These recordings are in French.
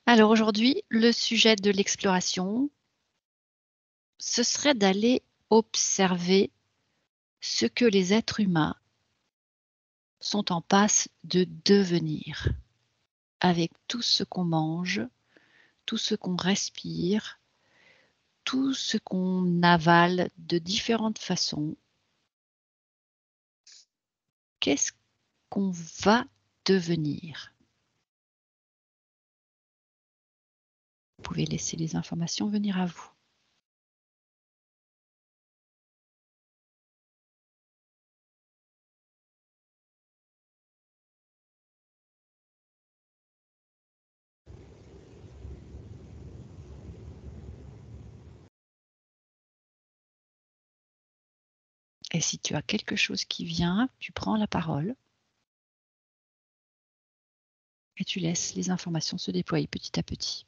Alors aujourd'hui, le sujet de l'exploration, ce serait d'aller observer ce que les êtres humains sont en passe de devenir avec tout ce qu'on mange, tout ce qu'on respire, tout ce qu'on avale de différentes façons. Qu'est-ce qu'on va devenir? Vous pouvez laisser les informations venir à vous. Et si tu as quelque chose qui vient, tu prends la parole et tu laisses les informations se déployer petit à petit.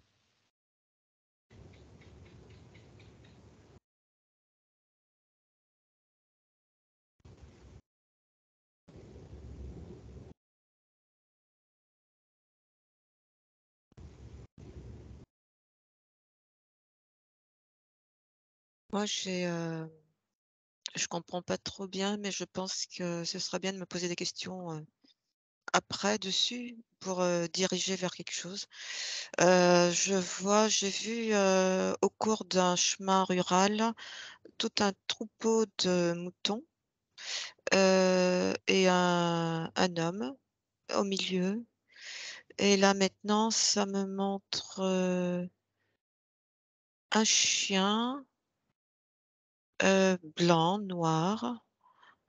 Moi, je comprends pas trop bien, mais je pense que ce sera bien de me poser des questions, après dessus pour, diriger vers quelque chose. J'ai vu, au cours d'un chemin rural, tout un troupeau de moutons, et un homme au milieu et là maintenant ça me montre, un chien, blanc, noir,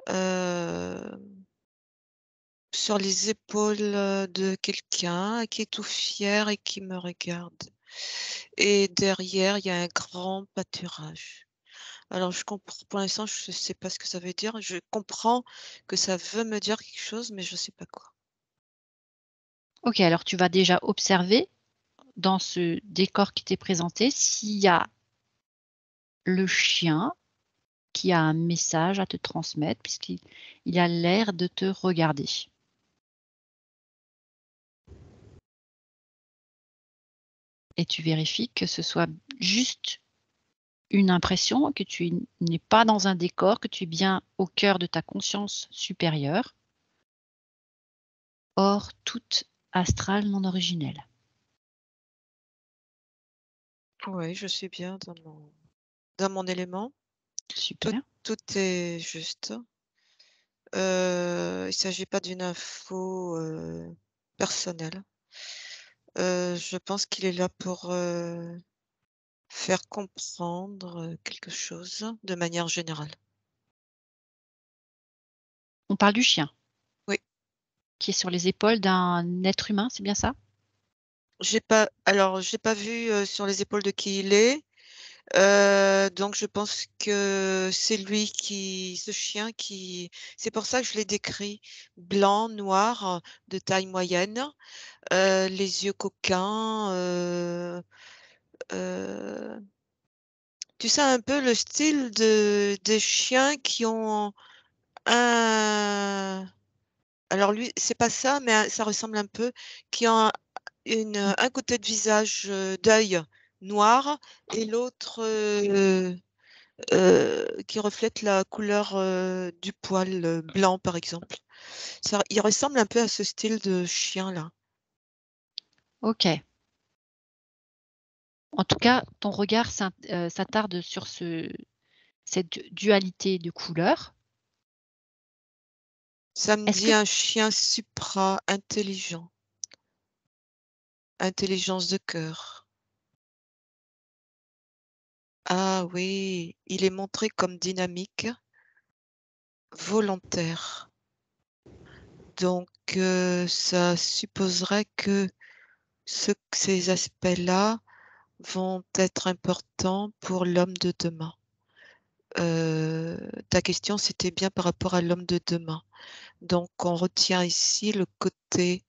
hem sur les épaules, de quelqu'un qui est tout fier et qui me regarde et derrière, il y a un grand pâturage. Alors je comprends pour l'instant, je ne sais pas ce que ça veut dire. Je comprends que ça veut me dire quelque chose, mais je ne sais pas quoi. OK, alors tu vas déjà observer dans ce décor qui t'est présenté s'il y a le chien qui a un message à te transmettre puisqu'il a l'air de te regarder. Et tu vérifies que ce soit juste une impression, que tu n'es pas dans un décor, que tu es bien au cœur de ta conscience supérieure, hors toute astrale non originelle. Oui, je suis bien dans mon élément. Tout Super. tout est juste. Il ne s'agit pas d'une info, personnelle. Je pense qu'il est là pour, faire comprendre, quelque chose de manière générale. On parle du chien Oui, qui est sur les épaules d'un être humain, c'est bien ça? j'ai pas vu, sur les épaules de qui il est, donc je pense que c'est lui qui ce chien qui c'est pour ça que je l'ai décrit blanc, noir, de taille moyenne, les yeux coquins, heu, tu sais un peu le style des chiens qui ont un alors lui, c'est pas ça, mais ça ressemble un peu, qui ont Mmh. un côté de visage, d'œil noir et l'autre, qui reflète la couleur, du poil, blanc, par exemple. Ça il ressemble un peu à ce style de chien-là. OK. En tout cas, ton regard s'attarde sur cette dualité de couleurs. Ça me Est-ce que dit un chien supra-intelligent, intelligence de cœur. Ah oui, il est montré comme dynamique, volontaire. Donc ça supposerait que ces aspects-là vont être importants pour l'homme de demain. Ta question, c'était bien par rapport à l'homme de demain. Donc on retient ici le côté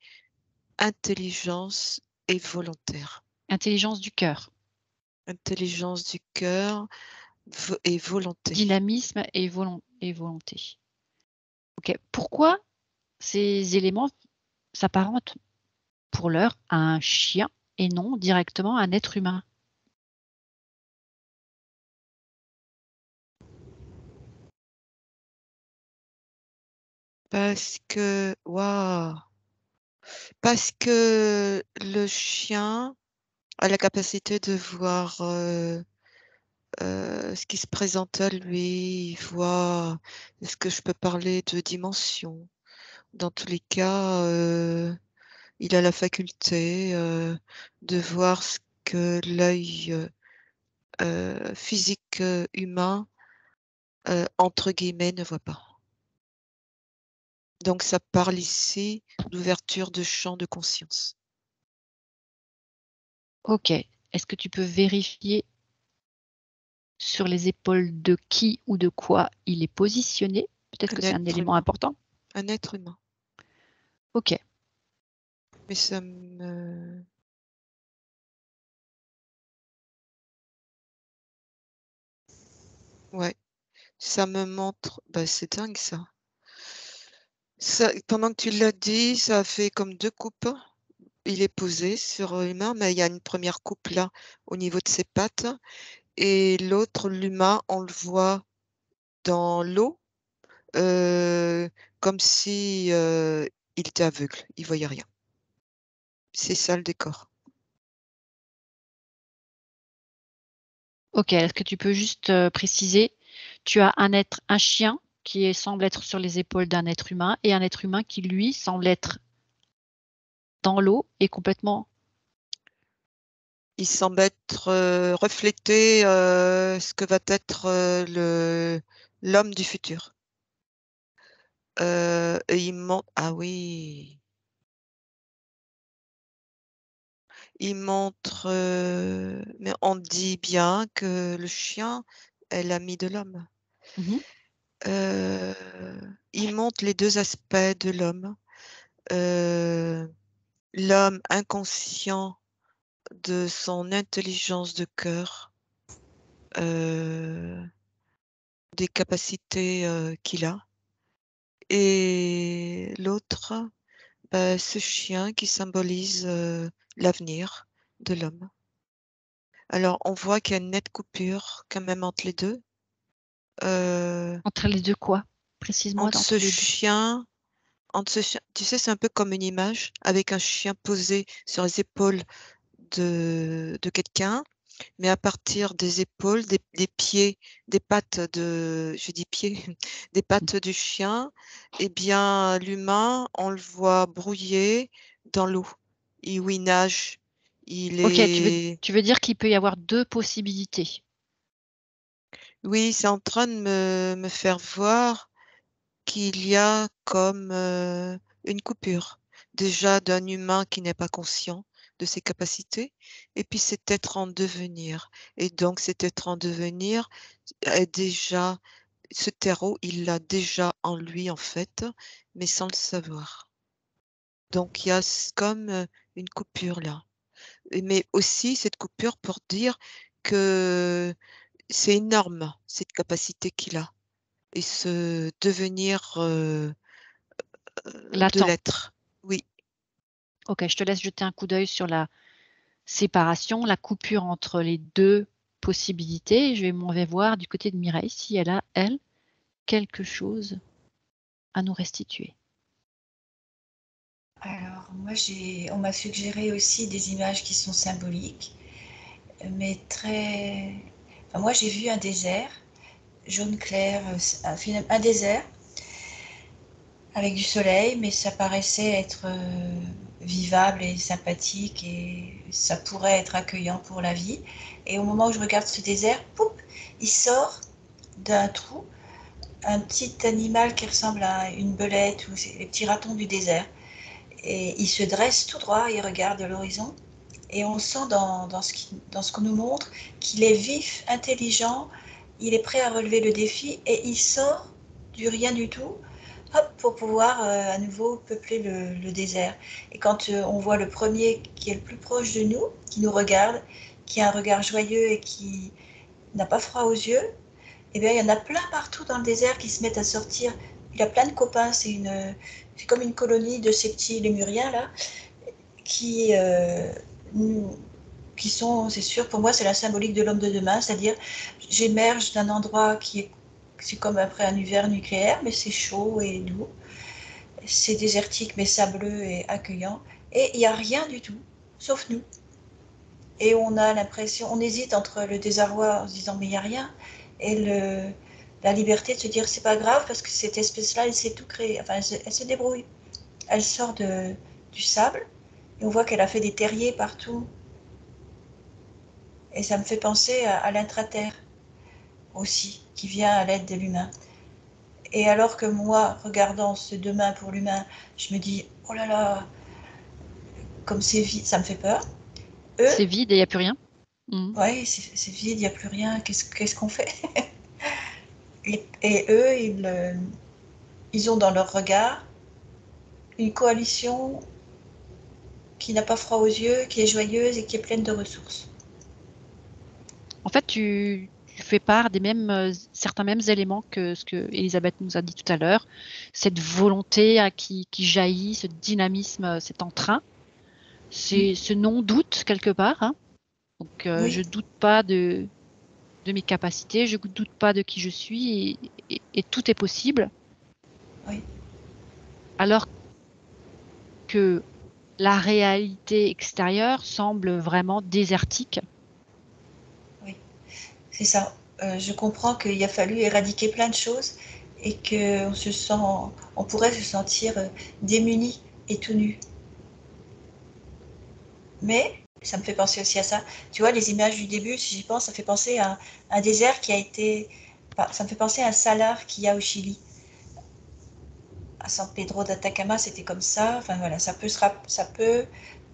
intelligence et volontaire. intelligence du cœur, Intelligence du cœur et volonté. dynamisme et volonté. OK. Pourquoi ces éléments s'apparentent pour l'heure à un chien? et non directement un être humain? Parce que waouh! Parce que le chien a la capacité de voir, ce qui se présente à lui. Il voit est-ce que je peux parler de dimension? Dans tous les cas, il a la faculté, de voir ce que l'œil, physique, humain, entre guillemets, «ne voit pas». Donc ça parle ici d'ouverture de champ de conscience. OK. Est-ce que tu peux vérifier sur les épaules de qui ou de quoi il est positionné? Peut-être que Un c'est un être élément humain, important? un être humain. OK. Mais ça me ouais, ça me montre bah, c'est dingue ça. Ça pendant que tu l'as dit, ça a fait comme 2 coupes. Il est posé sur, l'humain, mais il y a une première coupe là, au niveau de ses pattes et l'autre, l'humain, on le voit dans l'eau, heu, comme si, il était aveugle, il voyait rien. C'est ça le décor. OK. Est-ce que tu peux juste, préciser? Tu as un chien semble être sur les épaules d'un être humain et un être humain qui, lui, semble être dans l'eau et complètement Il semble être, refléter, ce que va être, l'homme du futur. Et il montre ah oui, il montre, mais on dit bien que le chien est l'ami de l'homme. mmh. Heu, il montre les 2 aspects de l'homme, heu, l'homme inconscient de son intelligence de cœur, heu, des capacités, qu'il a et l'autre, bah, ce chien qui symbolise, l'avenir de l'homme. Alors on voit qu'il y a une nette coupure quand même entre les 2, heu, Entre les 2 quoi? Précise-moi entre ce entre les 2. chien tu sais, c'est un peu comme une image avec un chien posé sur les épaules de quelqu'un, mais à partir des épaules, des pieds, des pattes de je dis pieds, des Mmh. pattes du chien et bien l'humain, on le voit brouillé dans l'eau et où il nage. Il OK, est tu veux dire qu'il peut y avoir 2 possibilités? oui, c'est en train de me faire voir qu'il y a comme, une coupure. Déjà d'un humain qui n'est pas conscient de ses capacités et puis cet être en devenir et donc cet être en devenir est déjà ce terreau, il l'a déjà en lui, en fait, mais sans le savoir. Donc il y a comme, une coupure là et mais aussi cette coupure pour dire que c'est énorme, cette capacité qu'il a et ce devenir, de L'attend. l'être. Oui, OK, je te laisse jeter un coup d'œil sur la séparation, la coupure entre les 2 possibilités. Je m'en vais voir du côté de Mireille si elle a, elle, quelque chose à nous restituer. Alors moi on m'a suggéré aussi des images qui sont symboliques, mais très enfin moi j'ai vu un désert, jaune clair, un désert avec du soleil, mais ça paraissait être, vivable et sympathique et ça pourrait être accueillant pour la vie et au moment où je regarde ce désert, poup! Il sort d'un trou un petit animal qui ressemble à une belette ou c'est les petits ratons du désert et il se dresse tout droit, il regarde l'horizon et on sent dans ce qu'on nous montre qu'il est vif, intelligent, il est prêt à relever le défi et il sort du rien du tout, hop, pour pouvoir à nouveau peupler le désert. Et quand on voit le premier qui est le plus proche de nous, qui nous regarde, qui a un regard joyeux et qui n'a pas froid aux yeux, eh bien, il y en a plein partout dans le désert qui se mettent à sortir. Il a plein de copains, c'est comme une colonie de ces petits lémuriens là, qui qui sont, c'est sûr, pour moi, c'est la symbolique de l'homme de demain, c'est-à-dire j'émerge d'un endroit qui est, c'est comme après un hiver nucléaire, mais c'est chaud et doux, c'est désertique mais sableux et accueillant, et il n'y a rien du tout, sauf nous. Et on a l'impression, on hésite entre le désarroi en se disant mais il n'y a rien, et la liberté de se dire c'est pas grave parce que cette espèce-là, elle sait tout créer, enfin elle se débrouille. Elle sort du sable, et on voit qu'elle a fait des terriers partout. Et ça me fait penser à l'intraterre aussi, qui vient à l'aide de l'humain. Et alors que moi, regardant ce demain pour l'humain, je me dis, oh là là, comme c'est vide, ça me fait peur. Eux, C'est vide et il n'y a plus rien. Mhm. ouais, c'est vide, il n'y a plus rien, qu'est-ce qu'on fait? Et eux, ils ont dans leur regard une coalition qui n'a pas froid aux yeux, qui est joyeuse et qui est pleine de ressources. En fait, tu fais part des mêmes, certains mêmes éléments que ce que Elisabeth nous a dit tout à l'heure, cette volonté qui jaillit, ce dynamisme, cet entrain, c'est ce non-doute quelque part, hein. Donc, je Oui, doute pas de mes capacités, je doute pas de qui je suis et tout est possible. oui. Alors que la réalité extérieure semble vraiment désertique. Oui, c'est ça. Je comprends qu'il a fallu éradiquer plein de choses et on pourrait se sentir démuni et tout nu. Mais ça me fait penser aussi à ça. Tu vois, les images du début, si j'y pense, ça fait penser à un désert qui a été. Enfin, ça me fait penser à un salar qu'il y a au Chili. À San Pedro d'Atacama, c'était comme ça. Enfin voilà, ça peut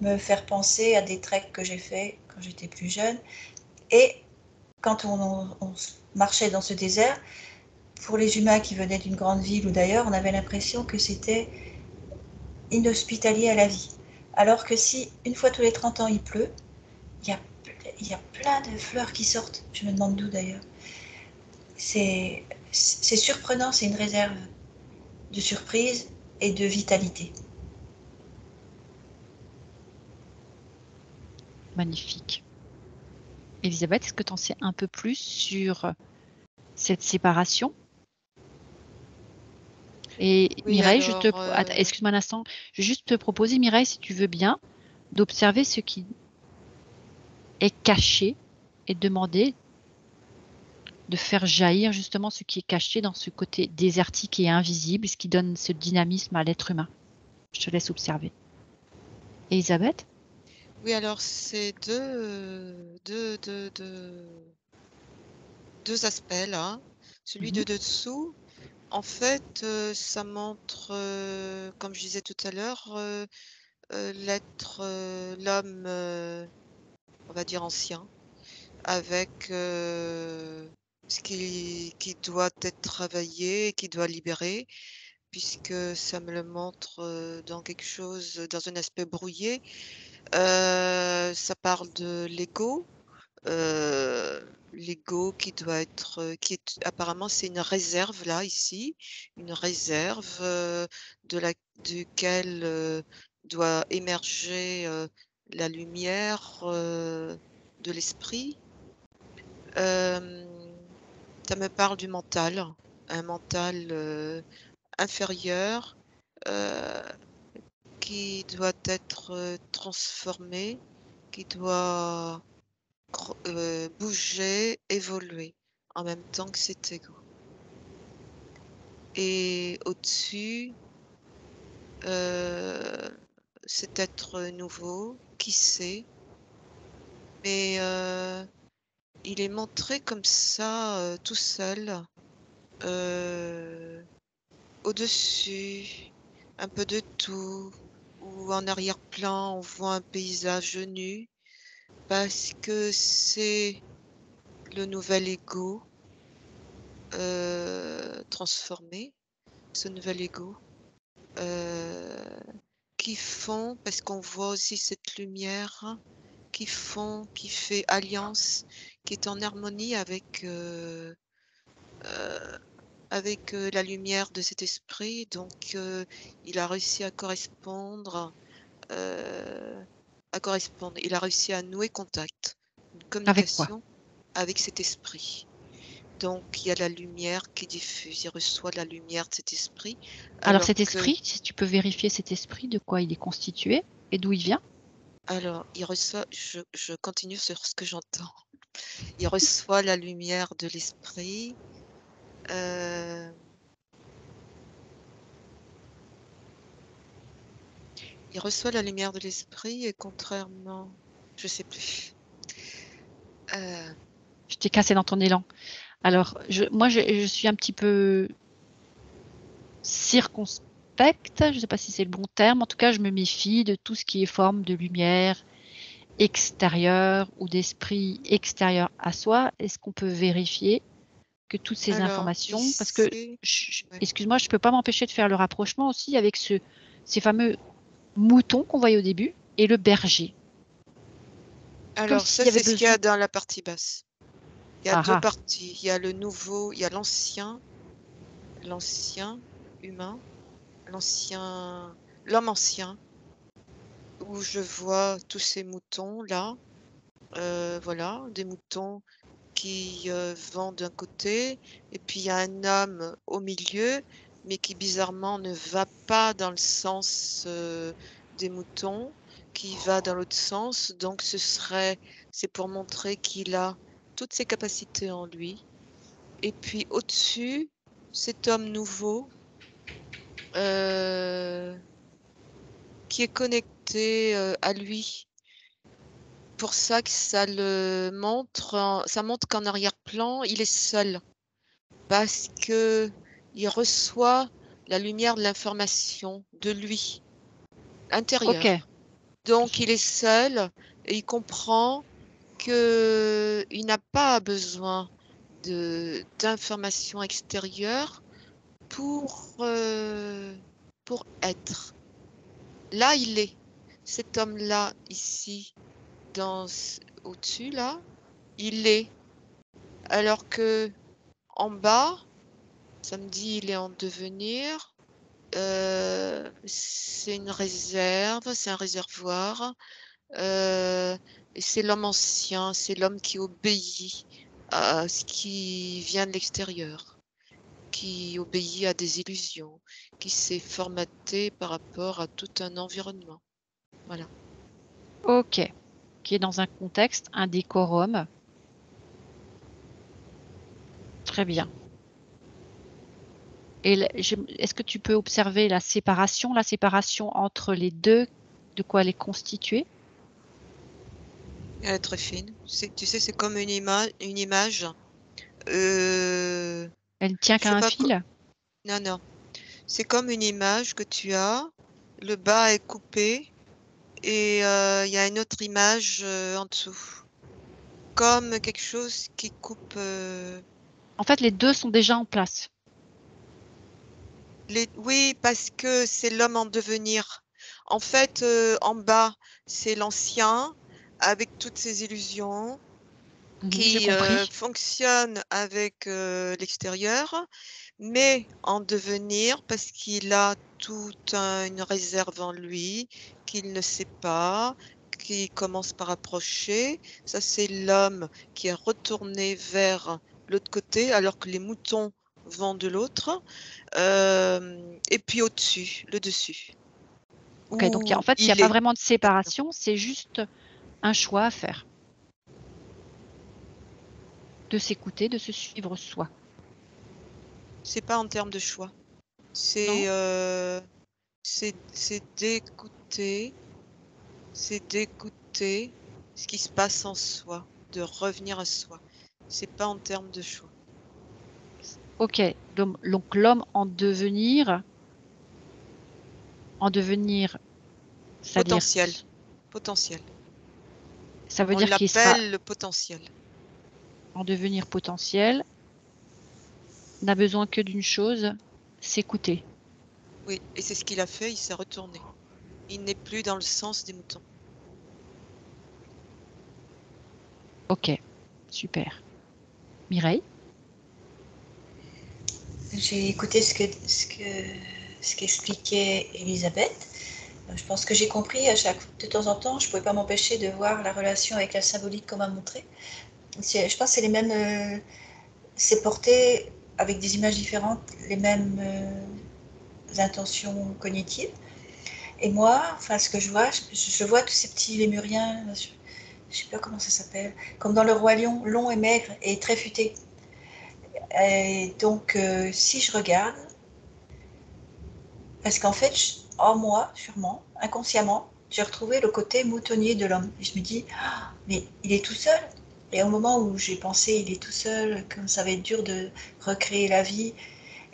me faire penser à des treks que j'ai faits quand j'étais plus jeune. Et quand on marchait dans ce désert, pour les humains qui venaient d'une grande ville ou d'ailleurs, on avait l'impression que c'était inhospitalier à la vie. Alors que si, une fois tous les 30 ans, il pleut, il y a, il y a plein de fleurs qui sortent. Je me demande d'où d'ailleurs. C'est surprenant, c'est une réserve de surprise et de vitalité. Magnifique. Elisabeth, est-ce que tu en sais un peu plus sur cette séparation? Et Oui, Mireille, alors, excuse-moi un instant, je vais juste te proposer, Mireille, si tu veux bien, d'observer ce qui est caché et de demander de faire jaillir justement ce qui est caché dans ce côté désertique et invisible, ce qui donne ce dynamisme à l'être humain. Je te laisse observer. Elisabeth? oui, alors c'est deux aspects là. Celui de Mhm. dessous, en fait, ça montre, comme je disais tout à l'heure, l'homme, on va dire ancien, avec, ce qui doit être travaillé et qui doit libérer, puisque ça me le montre, dans quelque chose, dans un aspect brouillé. Ça parle de l'ego qui doit être, qui est apparemment c'est une réserve là, ici, une réserve, de la duquel, doit émerger, la lumière, de l'esprit. Hem, Ça me parle du mental, un mental, inférieur, heu, qui doit être, transformé, qui doit bouger, évoluer en même temps que cet ego. Et au-dessus, heu, cet être nouveau, qui sait? Mais, il est montré comme ça, tout seul, heu, au-dessus, un peu de tout, ou en arrière-plan, on voit un paysage nu, parce que c'est le nouvel ego, transformé, ce nouvel ego, heu, qui font parce qu'on voit aussi cette lumière qui fait alliance, qui est en harmonie avec, la lumière de cet esprit. Donc il a réussi à correspondre, heu à correspondre. Il a réussi à nouer contact, une Avec quoi? communication avec cet esprit. Donc, il y a la lumière qui diffuse. Il reçoit la lumière de cet esprit. Alors cet que, esprit, si tu peux vérifier cet esprit, de quoi il est constitué et d'où il vient? alors, il reçoit, je continue sur ce que j'entends. Il reçoit la lumière de l'esprit. Il reçoit la lumière de l'esprit et contrairement, je sais plus. Je t'ai cassé dans ton élan. Alors, moi, je suis un petit peu circonspecte, je ne sais pas si c'est le bon terme. En tout cas, je me méfie de tout ce qui est forme de lumière extérieure ou d'esprit extérieur à soi. Est-ce qu'on peut vérifier que toutes ces Alors, informations, parce que, ici, ouais. excuse-moi, je ne peux pas m'empêcher de faire le rapprochement aussi avec ces fameux moutons qu'on voyait au début et le berger. Alors, ça, s'il y avait c'est ce qu'il y besoin. a dans la partie basse. Il y a Ah deux ah. parties. Il y a le nouveau, il y a l'ancien humain, l'homme ancien, où je vois tous ces moutons là. Voilà, des moutons qui vont d'un côté, et puis il y a un homme au milieu, mais qui bizarrement ne va pas dans le sens des moutons, qui va dans l'autre sens. Donc c'est pour montrer qu'il a toutes ses capacités en lui. Et puis au-dessus, cet homme nouveau qui est connecté à lui. Pour ça que ça montre qu'en arrière-plan, il est seul. Parce que il reçoit la lumière de l'information de lui, Ok. intérieur. Donc il est seul et il comprend qu'il n'a pas besoin d'informations extérieures pour être. Là, il est. Cet homme-là, ici, au-dessus, là, il est. Alors que en bas, ça me dit il est en devenir. C'est une réserve, c'est un réservoir. Et c'est l'homme ancien, c'est l'homme qui obéit à ce qui vient de l'extérieur, qui obéit à des illusions, qui s'est formaté par rapport à tout un environnement. Voilà. Ok. Qui est dans un contexte, un décorum. Très bien. Et est-ce que tu peux observer la séparation entre les deux, de quoi elle est constituée? Elle est très fine. Tu sais, c'est comme une image. Elle ne tient Je qu'à sais un pas. fil? Non, non. C'est comme une image que tu as. Le bas est coupé et il y a une autre image en dessous. Comme quelque chose qui coupe. En fait, les deux sont déjà en place. Oui, parce que c'est l'homme en devenir. En fait, en bas, c'est l'ancien avec toutes ses illusions J'ai qui compris. fonctionne avec l'extérieur, mais en devenir parce qu'il a toute une réserve en lui qu'il ne sait pas, qui commence par approcher. Ça, c'est l'homme qui est retourné vers l'autre côté, alors que les moutons vont de l'autre. Et puis au-dessus, le dessus. Ok, donc en Où fait, il n'y a il pas est. vraiment de séparation, c'est juste un choix à faire. De s'écouter, de se suivre soi. C'est pas en termes de choix. Non? C'est d'écouter. C'est d'écouter ce qui se passe en soi, de revenir à soi. C'est pas en termes de choix. Ok, donc l'homme en devenir, c'est-à-dire, Potentiel. ça veut On dire qu'il sera l'appelle le potentiel. en devenir potentiel, n'a besoin que d'une chose, s'écouter. Oui, et c'est ce qu'il a fait, il s'est retourné. Il n'est plus dans le sens des moutons. Ok, super. Mireille? J'ai écouté ce qu'expliquait Elisabeth Je pense que j'ai compris de temps en temps, je ne pouvais pas m'empêcher de voir la relation avec la symbolique qu'on m'a montrée. Je pense que c'est les mêmes, c'est porté avec des images différentes, les mêmes intentions cognitives. Et moi, enfin, ce que je vois tous ces petits lémuriens, je ne sais pas comment ça s'appelle, comme dans Le Roi Lion, long et maigre et très futé. Et donc, si je regarde, parce qu'en fait, en moi, sûrement, inconsciemment, j'ai retrouvé le côté moutonnier de l'homme. Et je me dis, ah, mais il est tout seul. Et au moment où j'ai pensé, il est tout seul, comme ça va être dur de recréer la vie,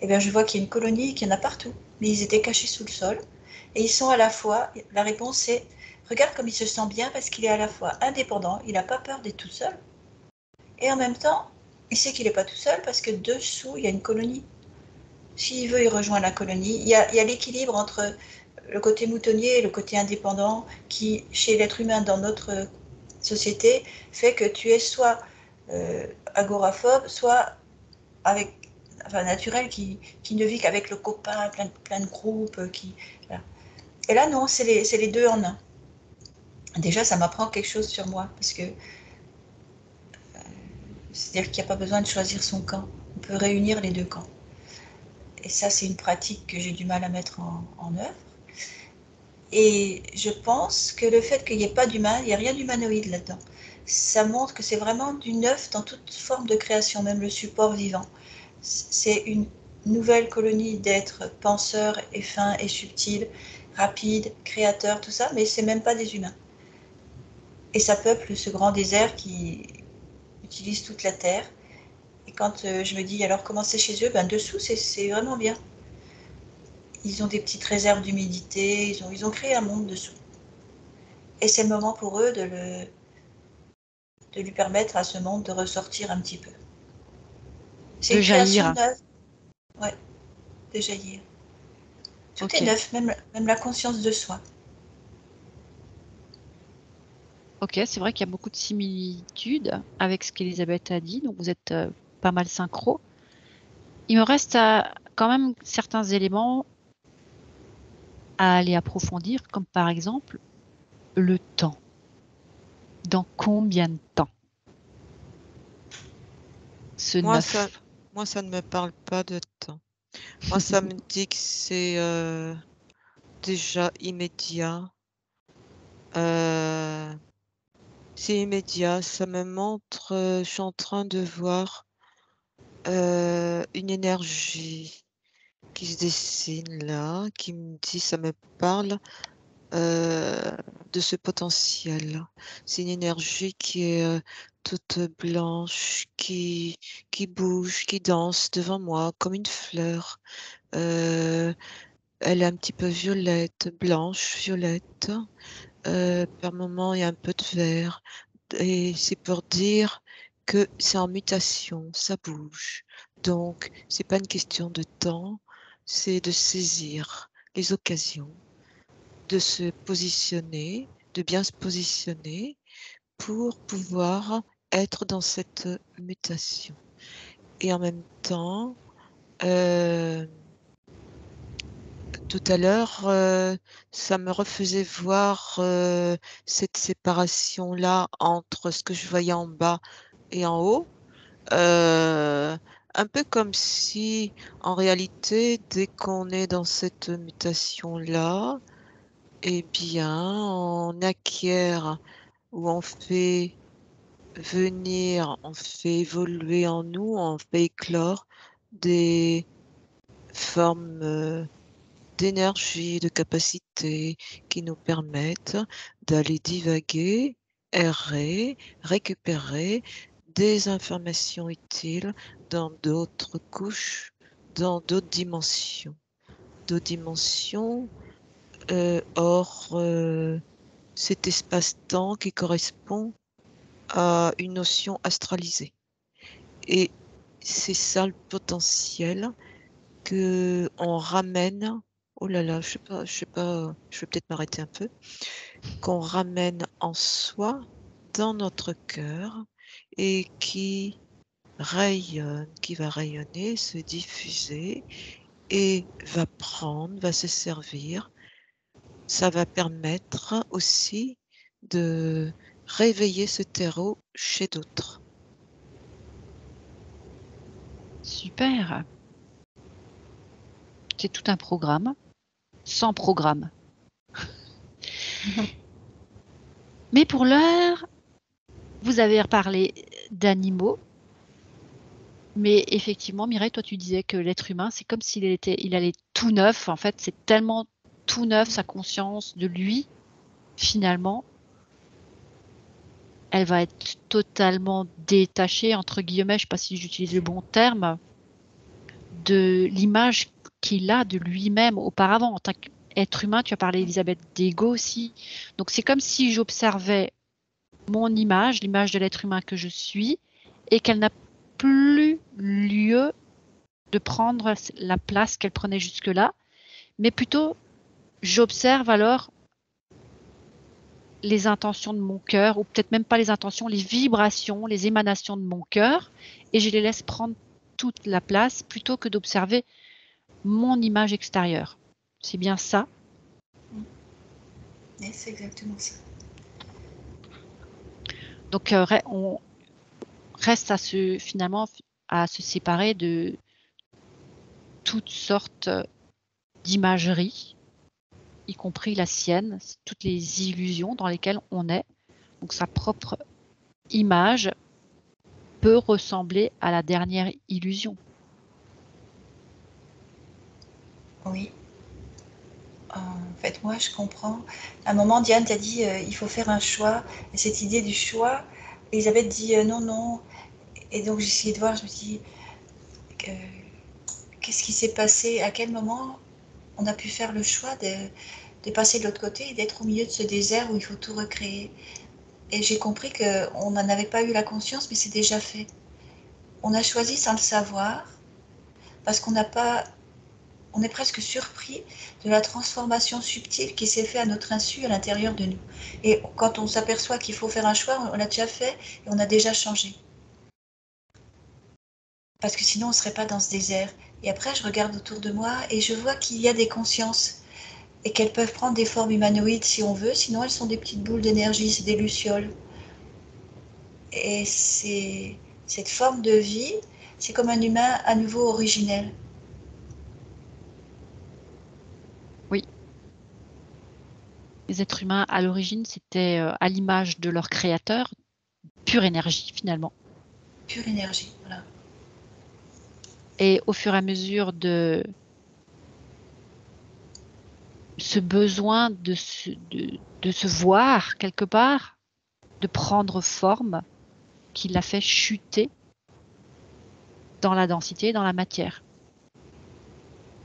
eh bien, je vois qu'il y a une colonie, qu'il y en a partout. Mais ils étaient cachés sous le sol. Et ils sont à la fois, la réponse c'est, regarde comme il se sent bien parce qu'il est à la fois indépendant, il n'a pas peur d'être tout seul. Et en même temps, il sait qu'il n'est pas tout seul parce que dessous, il y a une colonie. S'il veut, il rejoint la colonie. Il y a l'équilibre entre le côté moutonnier et le côté indépendant qui, chez l'être humain dans notre société, fait que tu es soit agoraphobe, soit avec, enfin, naturel qui ne vit qu'avec le copain, plein de groupes. Voilà. Et là, non, c'est les deux en un. Déjà, ça m'apprend quelque chose sur moi, parce que c'est-à-dire qu'il n'y a pas besoin de choisir son camp. On peut réunir les deux camps. Et ça, c'est une pratique que j'ai du mal à mettre en œuvre. Et je pense que le fait qu'il n'y ait pas d'humain, il n'y a rien d'humanoïde là-dedans. Ça montre que c'est vraiment du neuf dans toute forme de création, même le support vivant. C'est une nouvelle colonie d'êtres penseurs et fins et subtils, rapides, créateurs, tout ça, mais c'est même pas des humains. Et ça peuple ce grand désert qui utilise toute la terre. Et quand je me dis alors comment c'est chez eux, ben dessous c'est vraiment bien. Ils ont des petites réserves d'humidité, ils ont créé un monde dessous. Et c'est le moment pour eux de lui permettre à ce monde de ressortir un petit peu. C'est De une création jaillir. neuve, ouais, de jaillir. Tout est Ok. neuf, même la conscience de soi. Ok, c'est vrai qu'il y a beaucoup de similitudes avec ce qu'Elisabeth a dit, donc vous êtes pas mal synchro. Il me reste quand même certains éléments à aller approfondir, comme par exemple le temps. Dans combien de temps ce Moi, ça, neuf? moi, ça ne me parle pas de temps. Moi, ça me dit que c'est déjà immédiat. C'est immédiat. Ça me montre, je suis en train de voir une énergie qui se dessine là, qui me dit, ça me parle de ce potentiel. C'est une énergie qui est toute blanche, qui bouge, qui danse devant moi comme une fleur. Elle est un petit peu violette, blanche, violette. Par moment, il y a un peu de vert. Et c'est pour dire que c'est en mutation, ça bouge. Donc, c'est pas une question de temps, c'est de saisir les occasions, de se positionner, de bien se positionner pour pouvoir être dans cette mutation. Et en même temps, tout à l'heure, ça me refaisait voir cette séparation-là entre ce que je voyais en bas et en haut. Un peu comme si, en réalité, dès qu'on est dans cette mutation-là, eh bien, on acquiert ou on fait venir, on fait évoluer en nous, on fait éclore des formes d'énergie, de capacité qui nous permettent d'aller divaguer, errer, récupérer des informations utiles dans d'autres couches, dans d'autres dimensions hors cet espace-temps qui correspond à une notion astralisée. Et c'est ça le potentiel que on ramène. Oh là là, je sais pas, je vais peut-être m'arrêter un peu. Qu'on ramène en soi, dans notre cœur, et qui rayonne, qui va rayonner, se diffuser, et va prendre, va se servir ça va permettre aussi de réveiller ce terreau chez d'autres. Super. C'est tout un programme, sans programme. Mais pour l'heure, vous avez reparlé d'animaux. Mais effectivement, Mireille, toi, tu disais que l'être humain, c'est comme s'il allait tout neuf. En fait, c'est tellement tout neuf, sa conscience de lui, finalement, elle va être totalement détachée, entre guillemets, je ne sais pas si j'utilise le bon terme, de l'image qu'il a de lui-même auparavant. En tant qu'être humain, tu as parlé, Elisabeth, d'ego aussi. Donc, c'est comme si j'observais mon image, l'image de l'être humain que je suis, et qu'elle n'a plus lieu de prendre la place qu'elle prenait jusque-là, mais plutôt j'observe alors les intentions de mon cœur, ou peut-être même pas les intentions, les vibrations, les émanations de mon cœur, et je les laisse prendre toute la place plutôt que d'observer mon image extérieure. C'est bien ça? Oui, c'est exactement ça. Donc on reste finalement à se séparer de toutes sortes d'imageries, y compris la sienne, toutes les illusions dans lesquelles on est. Donc sa propre image peut ressembler à la dernière illusion. Oui. En fait, moi, je comprends. À un moment, Diane t'a dit il faut faire un choix. Et cette idée du choix, Elisabeth dit non, non. Et donc, j'ai essayé de voir, je me dis qu'est-ce qui s'est passé, à quel moment on a pu faire le choix de passer de l'autre côté et d'être au milieu de ce désert où il faut tout recréer. Et j'ai compris qu'on n'en avait pas eu la conscience, mais c'est déjà fait. On a choisi sans le savoir, parce qu'on n'a pas, on est presque surpris de la transformation subtile qui s'est faite à notre insu à l'intérieur de nous. Et quand on s'aperçoit qu'il faut faire un choix, on l'a déjà fait et on a déjà changé. Parce que sinon on ne serait pas dans ce désert. Et après, je regarde autour de moi et je vois qu'il y a des consciences et qu'elles peuvent prendre des formes humanoïdes si on veut, sinon elles sont des petites boules d'énergie, c'est des lucioles. Et cette forme de vie, c'est comme un humain à nouveau originel. Oui. Les êtres humains, à l'origine, c'était à l'image de leur créateur, pure énergie finalement. Pure énergie, voilà. Et au fur et à mesure de ce besoin de se voir quelque part, de prendre forme, qui l'a fait chuter dans la densité, dans la matière.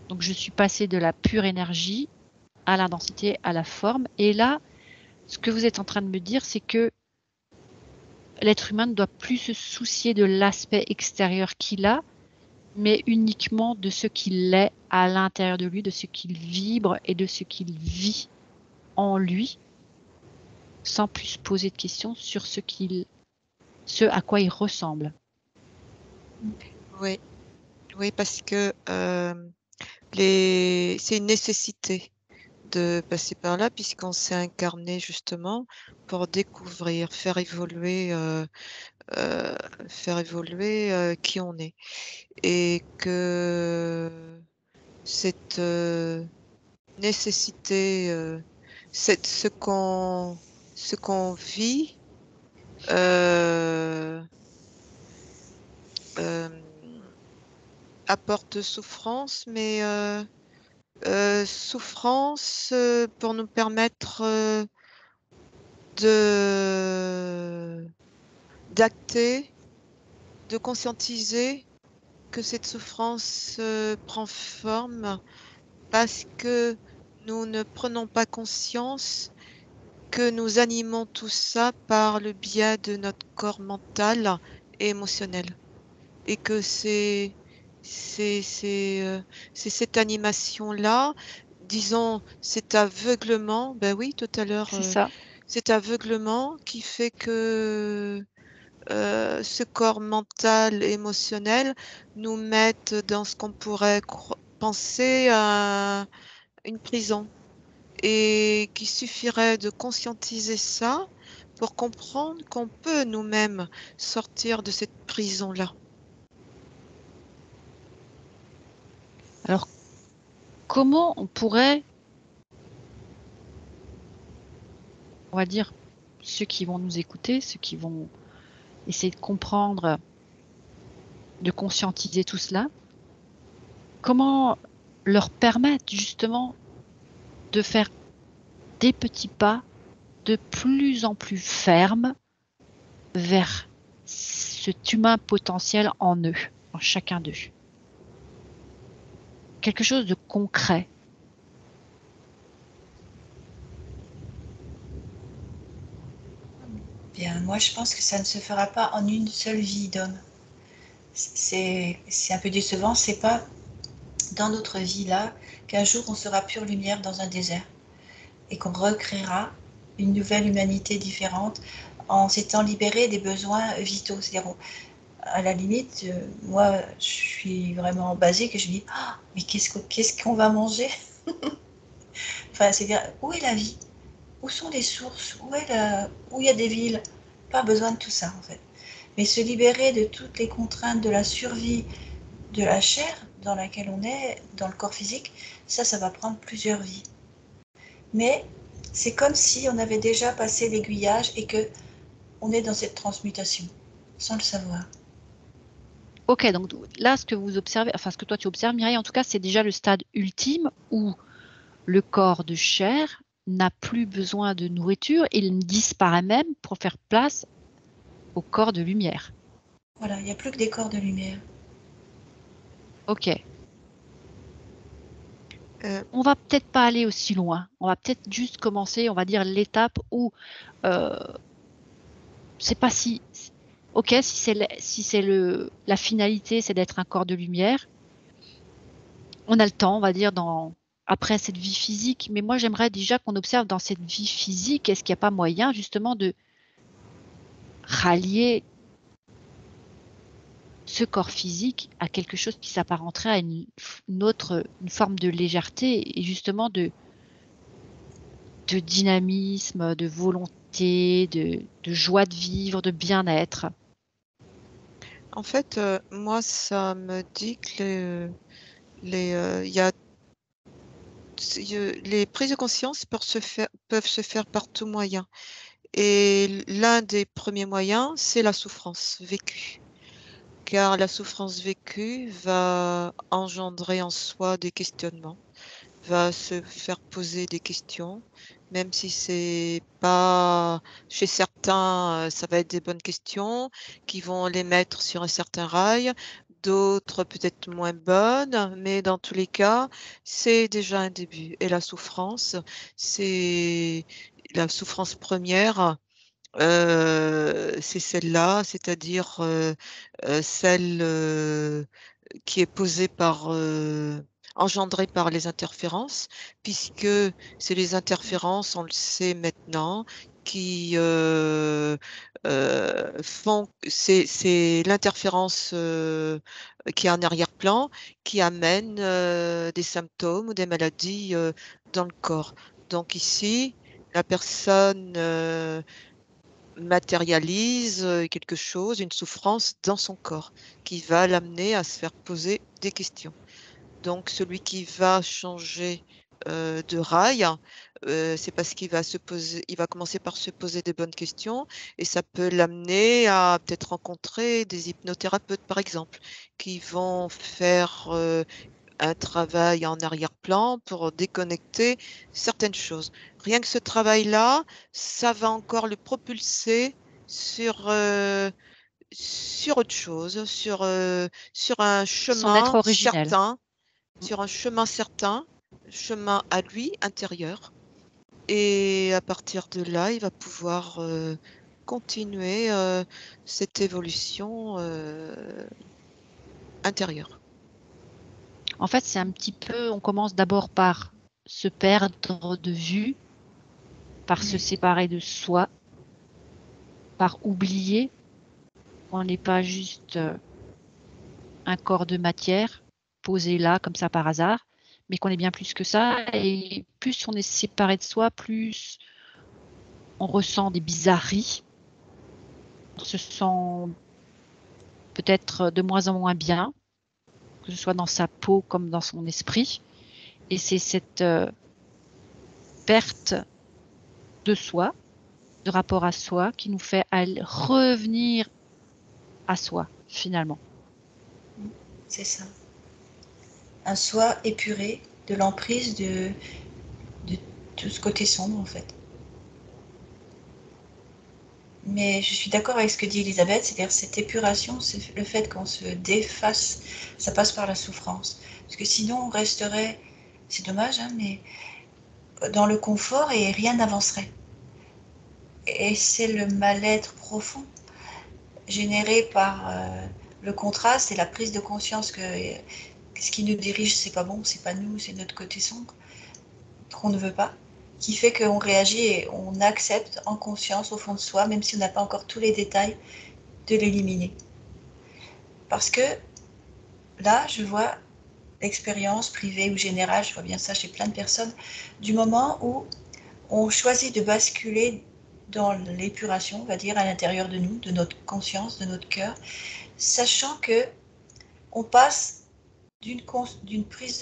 Donc je suis passée de la pure énergie à la densité, à la forme. Et là, ce que vous êtes en train de me dire, c'est que l'être humain ne doit plus se soucier de l'aspect extérieur qu'il a, mais uniquement de ce qu'il est à l'intérieur de lui, de ce qu'il vibre et de ce qu'il vit en lui, sans plus se poser de questions sur ce à quoi il ressemble. Oui, oui, parce que c'est une nécessité de passer par là, puisqu'on s'est incarné justement pour découvrir, faire évoluer qui on est. Et que cette nécessité, ce qu'on vit, apporte souffrance, mais souffrance pour nous permettre d'acter, de conscientiser que cette souffrance prend forme parce que nous ne prenons pas conscience que nous animons tout ça par le biais de notre corps mental et émotionnel. Et que c'est cette animation-là, disons, cet aveuglement, ben oui, tout à l'heure, C'est ça. cet aveuglement qui fait que ce corps mental, émotionnel, nous mettent dans ce qu'on pourrait penser à une prison. et qu'il suffirait de conscientiser ça pour comprendre qu'on peut nous-mêmes sortir de cette prison-là. Alors, comment on pourrait, on va dire, ceux qui vont nous écouter, ceux qui vont essayer de comprendre, de conscientiser tout cela, comment leur permettre justement de faire des petits pas de plus en plus fermes vers cet humain potentiel en eux, en chacun d'eux. Quelque chose de concret. Bien, moi je pense que ça ne se fera pas en une seule vie d'homme. C'est un peu décevant, c'est pas dans notre vie là qu'un jour on sera pure lumière dans un désert et qu'on recréera une nouvelle humanité différente en s'étant libéré des besoins vitaux. C'est-à-dire, à la limite, moi je suis vraiment basique et je me dis ah, mais qu'est-ce qu'on va manger. Enfin, c'est-à-dire, où est la vie? Où sont les sources? Où il y a des villes? Pas besoin de tout ça en fait. Mais se libérer de toutes les contraintes de la survie de la chair dans laquelle on est, dans le corps physique, ça va prendre plusieurs vies. Mais c'est comme si on avait déjà passé l'aiguillage et que on est dans cette transmutation, sans le savoir. Ok, donc là, ce que vous observez, enfin ce que toi tu observes, Mireille, en tout cas, c'est déjà le stade ultime où le corps de chair n'a plus besoin de nourriture, il disparaît même pour faire place au corps de lumière. Voilà, il n'y a plus que des corps de lumière. Ok. Euh, On va peut-être pas aller aussi loin. On va peut-être juste commencer, on va dire, l'étape où c'est pas si. Ok, si c'est la finalité, c'est d'être un corps de lumière. On a le temps, on va dire, après cette vie physique. Mais moi, j'aimerais déjà qu'on observe dans cette vie physique, est-ce qu'il n'y a pas moyen justement de rallier ce corps physique à quelque chose qui s'apparenterait à une forme de légèreté et justement de dynamisme, de volonté, de joie de vivre, de bien-être. En fait, moi, ça me dit que il y a les prises de conscience peuvent se faire par tout moyen. Et l'un des premiers moyens, c'est la souffrance vécue. Car la souffrance vécue va engendrer en soi des questionnements, va se faire poser des questions, même si c'est pas chez certains, ça va être des bonnes questions qui vont les mettre sur un certain rail, d'autres peut-être moins bonnes, mais dans tous les cas, c'est déjà un début et c'est la souffrance première, c'est celle-là, c'est-à-dire, celle, qui est posée engendrée par les interférences, puisque c'est les interférences, on le sait maintenant, qui, font c'est l'interférence, qui est en arrière-plan, qui amène, des symptômes ou des maladies, dans le corps. Donc ici, la personne, matérialise, quelque chose, une souffrance dans son corps, qui va l'amener à se faire poser des questions. Donc celui qui va changer, de rail, c'est parce il va commencer par se poser des bonnes questions et ça peut l'amener à peut-être rencontrer des hypnothérapeutes, par exemple, qui vont faire, un travail en arrière-plan pour déconnecter certaines choses. Rien que ce travail-là, ça va encore le propulser sur, sur autre chose, sur un Son être chemin originel. certain, chemin à lui, intérieur, et à partir de là, il va pouvoir, continuer, cette évolution, intérieure. En fait, c'est un petit peu, on commence d'abord par se perdre de vue, par se séparer de soi, par oublier qu'on n'est pas juste un corps de matière posé là comme ça par hasard, mais qu'on est bien plus que ça. Et plus on est séparé de soi, plus on ressent des bizarreries. On se sent peut-être de moins en moins bien, que ce soit dans sa peau comme dans son esprit. Et c'est cette perte de soi, de rapport à soi, qui nous fait revenir à soi, finalement. C'est ça. Un soi épuré de l'emprise de tout ce côté sombre, en fait. Mais je suis d'accord avec ce que dit Elisabeth, c'est-à-dire cette épuration, c'est le fait qu'on se défasse, ça passe par la souffrance. Parce que sinon, on resterait, c'est dommage, hein, mais dans le confort et rien n'avancerait. Et c'est le mal-être profond généré par le contraste et la prise de conscience que ce qui nous dirige, c'est pas bon, c'est pas nous, c'est notre côté sombre, qu'on ne veut pas, qui fait qu'on réagit et on accepte en conscience au fond de soi, même si on n'a pas encore tous les détails, de l'éliminer. Parce que là, je vois l'expérience privée ou générale, je vois bien ça chez plein de personnes, du moment où on choisit de basculer dans l'épuration, on va dire, à l'intérieur de nous, de notre conscience, de notre cœur, sachant que on passe d'une prise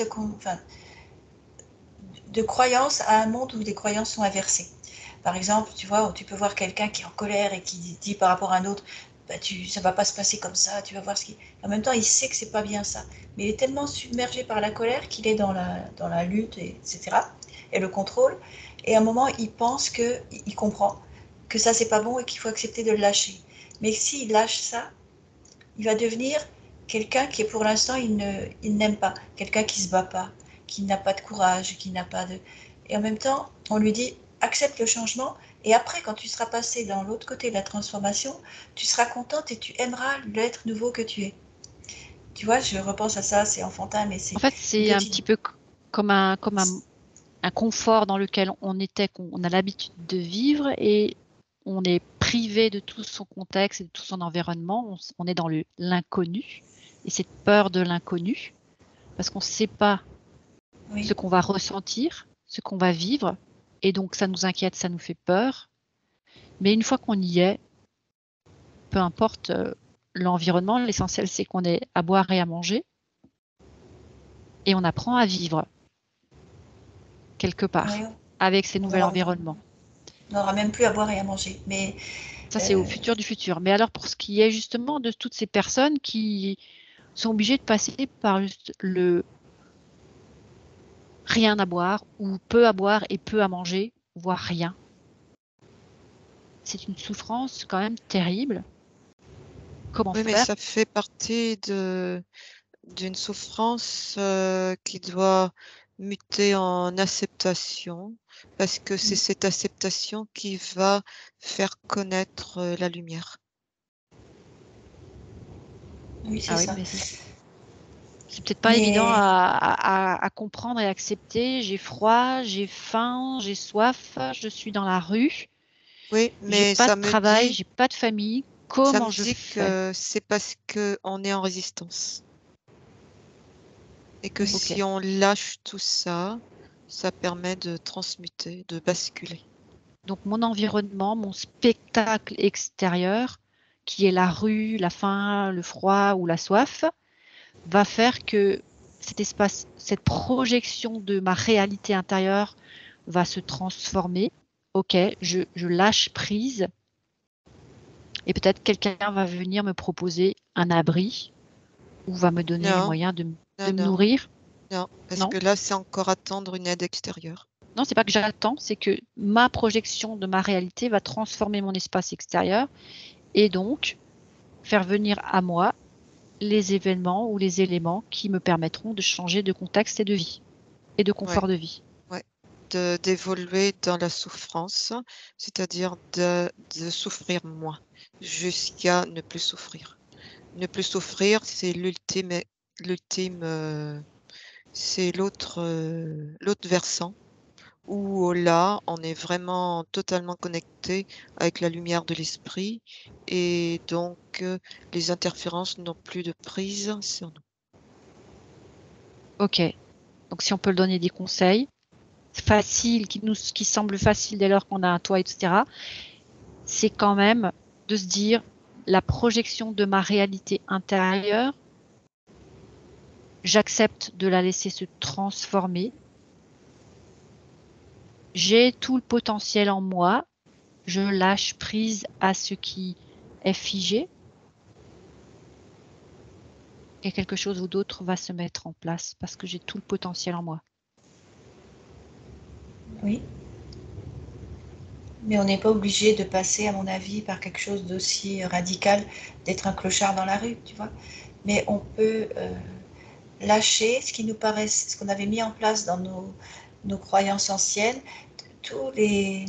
de croyance à un monde où les croyances sont inversées. Par exemple, tu vois, tu peux voir quelqu'un qui est en colère et qui dit par rapport à un autre, bah ça va pas se passer comme ça, tu vas voir ce qui... En même temps, il sait que c'est pas bien ça. Mais il est tellement submergé par la colère qu'il est dans la lutte, etc. Et le contrôle. Et à un moment, il pense il comprend que ça, c'est pas bon et qu'il faut accepter de le lâcher. Mais s'il lâche ça, il va devenir quelqu'un qui, pour l'instant, il n'aime pas. Quelqu'un qui se bat pas, qui n'a pas de courage, qui n'a pas de... Et en même temps, on lui dit, accepte le changement. Et après, quand tu seras passé dans l'autre côté de la transformation, tu seras contente et tu aimeras l'être nouveau que tu es. Tu vois, je repense à ça, c'est enfantin, mais c'est En fait, une c'est un petite... petit peu comme un confort dans lequel on était, qu'on a l'habitude de vivre et on est privé de tout son contexte et de tout son environnement. On est dans l'inconnu et cette peur de l'inconnu parce qu'on ne sait pas Oui, ce qu'on va ressentir, ce qu'on va vivre et donc ça nous inquiète, ça nous fait peur. Mais une fois qu'on y est, peu importe l'environnement, l'essentiel c'est qu'on ait à boire et à manger et on apprend à vivre quelque part oui, avec ces nouveaux on environnements. n'aura même plus à boire et à manger. Mais Ça, c'est au futur du futur. Mais alors, pour ce qui est justement de toutes ces personnes qui sont obligées de passer par juste le rien à boire ou peu à boire et peu à manger, voire rien, c'est une souffrance quand même terrible. Comment Oui, mais faire? ça fait partie d'une souffrance qui doit muter en acceptation, parce que c'est cette acceptation qui va faire connaître la lumière. oui, c'est Ah oui, ça. mais c'est peut-être pas évident Mais à comprendre et accepter. J'ai froid, j'ai faim, j'ai soif, je suis dans la rue, Oui, j'ai mais pas de travail, j'ai pas de famille. ça Comment me je dit fais? que c'est parce qu'on est en résistance. Et que oui, Ok. si on lâche tout ça, ça permet de transmuter, de basculer. Donc mon environnement, mon spectacle extérieur, qui est la rue, la faim, le froid ou la soif, va faire que cet espace, cette projection de ma réalité intérieure va se transformer. Ok, je lâche prise et peut-être quelqu'un va venir me proposer un abri ou va me donner les Non, moyens non, de me non, nourrir. non, parce Non, que là, c'est encore attendre une aide extérieure. non, c'est pas que j'attends, c'est que ma projection de ma réalité va transformer mon espace extérieur et donc faire venir à moi les événements ou les éléments qui me permettront de changer de contexte et de vie et de Ouais, confort de vie. ouais. D'évoluer dans la souffrance, c'est-à-dire de souffrir moins, jusqu'à ne plus souffrir. Ne plus souffrir, c'est l'ultime, c'est l'autre versant où là, on est vraiment totalement connecté avec la lumière de l'esprit et donc les interférences n'ont plus de prise sur nous. Ok, Donc si on peut le donner des conseils faciles, qui semblent faciles dès lors qu'on a un toit, etc., c'est quand même de se dire la projection de ma réalité intérieure, j'accepte de la laisser se transformer. J'ai tout le potentiel en moi, je lâche prise à ce qui est figé et quelque chose ou d'autre va se mettre en place parce que j'ai tout le potentiel en moi. Oui. Mais on n'est pas obligé de passer, à mon avis, par quelque chose d'aussi radical, d'être un clochard dans la rue, tu vois. Mais on peut lâcher ce qui nous paraît, ce qu'on avait mis en place dans nos croyances anciennes, tous les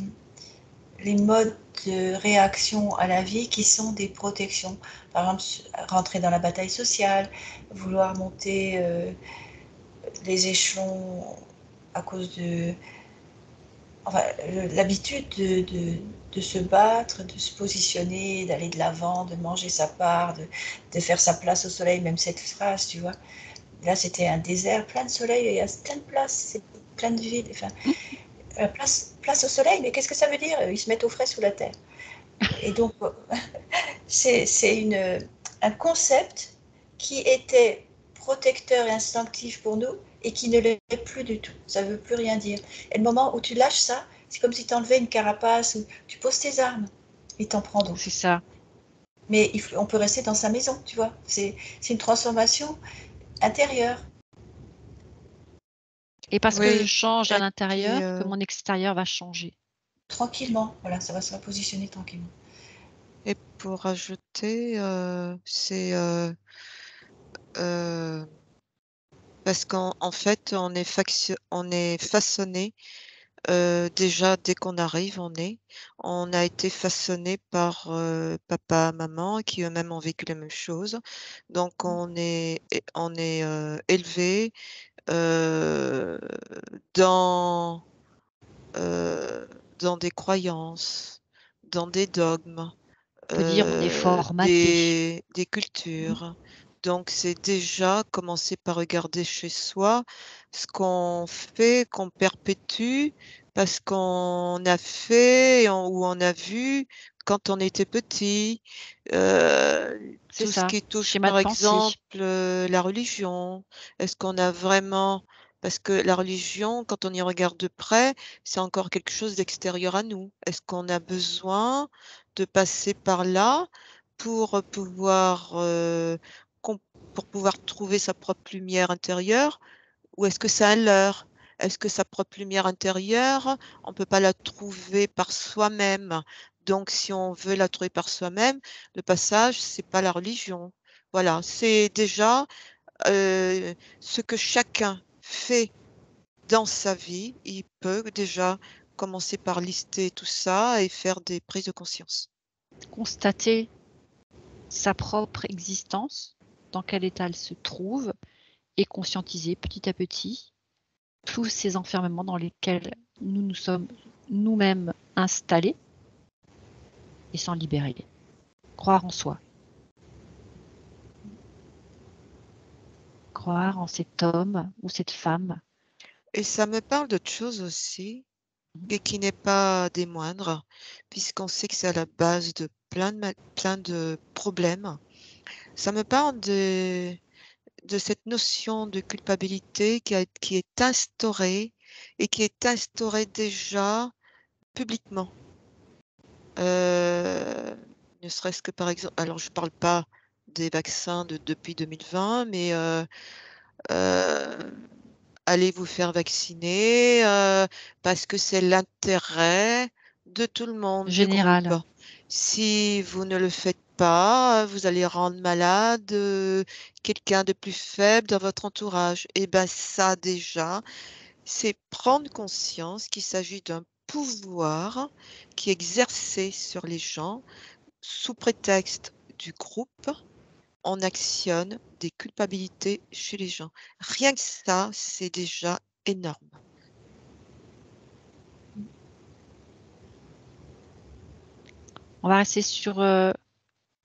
modes de réaction à la vie qui sont des protections. Par exemple, rentrer dans la bataille sociale, vouloir monter les échelons à cause de enfin, l'habitude de se battre, de se positionner, d'aller de l'avant, de manger sa part, de faire sa place au soleil, même cette phrase, tu vois. Là, c'était un désert, plein de soleil, il y a plein de places, c'est plein de villes. Enfin, place au soleil, mais qu'est-ce que ça veut dire? Ils se mettent au frais sous la terre. Et donc, c'est un concept qui était protecteur et instinctif pour nous et qui ne l'est plus du tout. Ça ne veut plus rien dire. Et le moment où tu lâches ça, c'est comme si tu enlevais une carapace ou tu poses tes armes et t'en prends d'autres. C'est ça. Mais on peut rester dans sa maison, tu vois. C'est une transformation intérieure. Et parce que je Oui, change à et l'intérieur, puis, que mon extérieur va changer. Tranquillement, voilà, ça va se repositionner tranquillement. et pour ajouter, c'est parce qu'en fait, on est façonné déjà dès qu'on arrive, on a été façonné par papa, maman, qui eux-mêmes ont vécu la même chose. Donc on est élevé euh, dans euh, dans des croyances, dans des dogmes. On peut dire on est formaté. Des cultures. Donc c'est déjà commencer par regarder chez soi ce qu'on fait, qu'on perpétue, parce qu'on a fait ou on a vu quand on était petit. C'est Tout ce ça, qui touche, schéma de par pensée. exemple, la religion. Est-ce qu'on a vraiment parce que la religion, quand on y regarde de près, c'est encore quelque chose d'extérieur à nous. Est-ce qu'on a besoin de passer par là pour pouvoir, com pour pouvoir trouver sa propre lumière intérieure? Ou est-ce que c'est un leurre? Est-ce que sa propre lumière intérieure, on ne peut pas la trouver par soi-même? Donc si on veut la trouver par soi-même, le passage, c'est pas la religion. Voilà, c'est déjà, ce que chacun fait dans sa vie, il peut déjà commencer par lister tout ça et faire des prises de conscience. Constater sa propre existence, dans quel état elle se trouve, et conscientiser petit à petit tous ces enfermements dans lesquels nous nous sommes nous-mêmes installés et s'en libérer. Croire en soi. Croire en cet homme ou cette femme. Et ça me parle d'autre chose aussi, et qui n'est pas des moindres, puisqu'on sait que c'est à la base de plein de problèmes. Ça me parle de cette notion de culpabilité qui est instaurée et qui est instaurée déjà publiquement. Ne serait-ce que par exemple, alors je ne parle pas des vaccins depuis 2020, mais allez vous faire vacciner, parce que c'est l'intérêt de tout le monde, du groupe. Générale. Si vous ne le faites pas, vous allez rendre malade, quelqu'un de plus faible dans votre entourage. Et ben ça déjà, c'est prendre conscience qu'il s'agit d'un pouvoir qui est exercé sur les gens sous prétexte du groupe. On actionne des culpabilités chez les gens. Rien que ça, c'est déjà énorme. On va rester sur.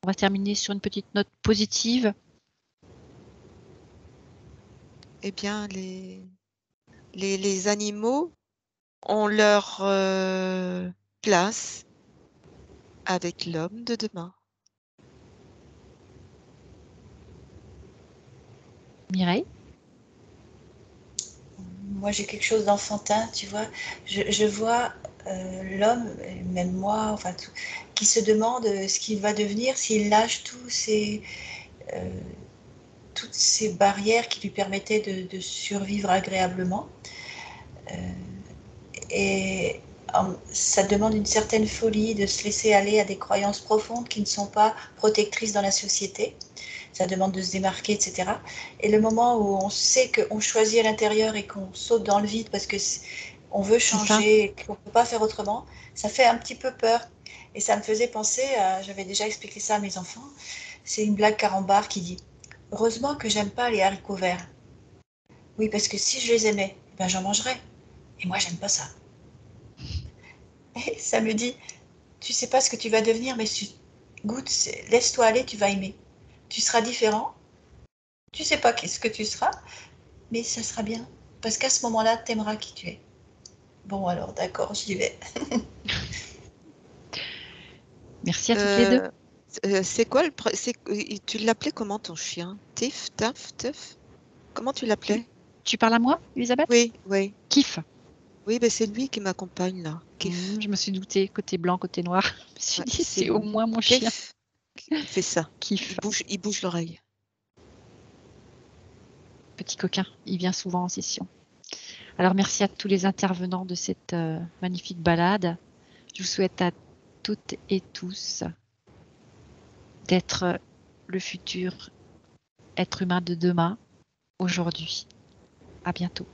On va terminer sur une petite note positive. Eh bien, les les animaux ont leur place avec l'homme de demain. Mireille? Moi, j'ai quelque chose d'enfantin, tu vois. Je vois l'homme, même moi, enfin, qui se demande ce qu'il va devenir s'il lâche toutes ces barrières qui lui permettaient de survivre agréablement. Et ça demande une certaine folie de se laisser aller à des croyances profondes qui ne sont pas protectrices dans la société. Ça demande de se démarquer, etc. Et le moment où on sait qu'on choisit à l'intérieur et qu'on saute dans le vide parce qu'on veut changer et qu'on ne peut pas faire autrement, ça fait un petit peu peur. Et ça me faisait penser j'avais déjà expliqué ça à mes enfants, c'est une blague carambar qui dit « Heureusement que j'aime pas les haricots verts. Oui, parce que si je les aimais, ben j'en mangerais. Et moi, j'aime pas ça. » Et ça me dit « Tu sais pas ce que tu vas devenir, mais goûte, laisse-toi aller, tu vas aimer. Tu seras différent. Tu sais pas qu'est-ce que tu seras, mais ça sera bien. Parce qu'à ce moment-là, t'aimeras qui tu es. » Bon, alors, d'accord, j'y vais. Merci à toutes les deux. C'est quoi tu l'appelais comment ton chien? Tiff, Taf, Teuf? Comment tu l'appelais? Tu parles à moi, Elisabeth? Oui, oui. Kiff. Oui, ben c'est lui qui m'accompagne là. Kiff. Je me suis doutée, côté blanc, côté noir. Je me suis dit, c'est au moins mon chien. Kiff. Il fait ça. Kiff. Il bouge l'oreille. Petit coquin, il vient souvent en session. Alors merci à tous les intervenants de cette magnifique balade. Je vous souhaite à toutes et tous d'être le futur être humain de demain, aujourd'hui. À bientôt.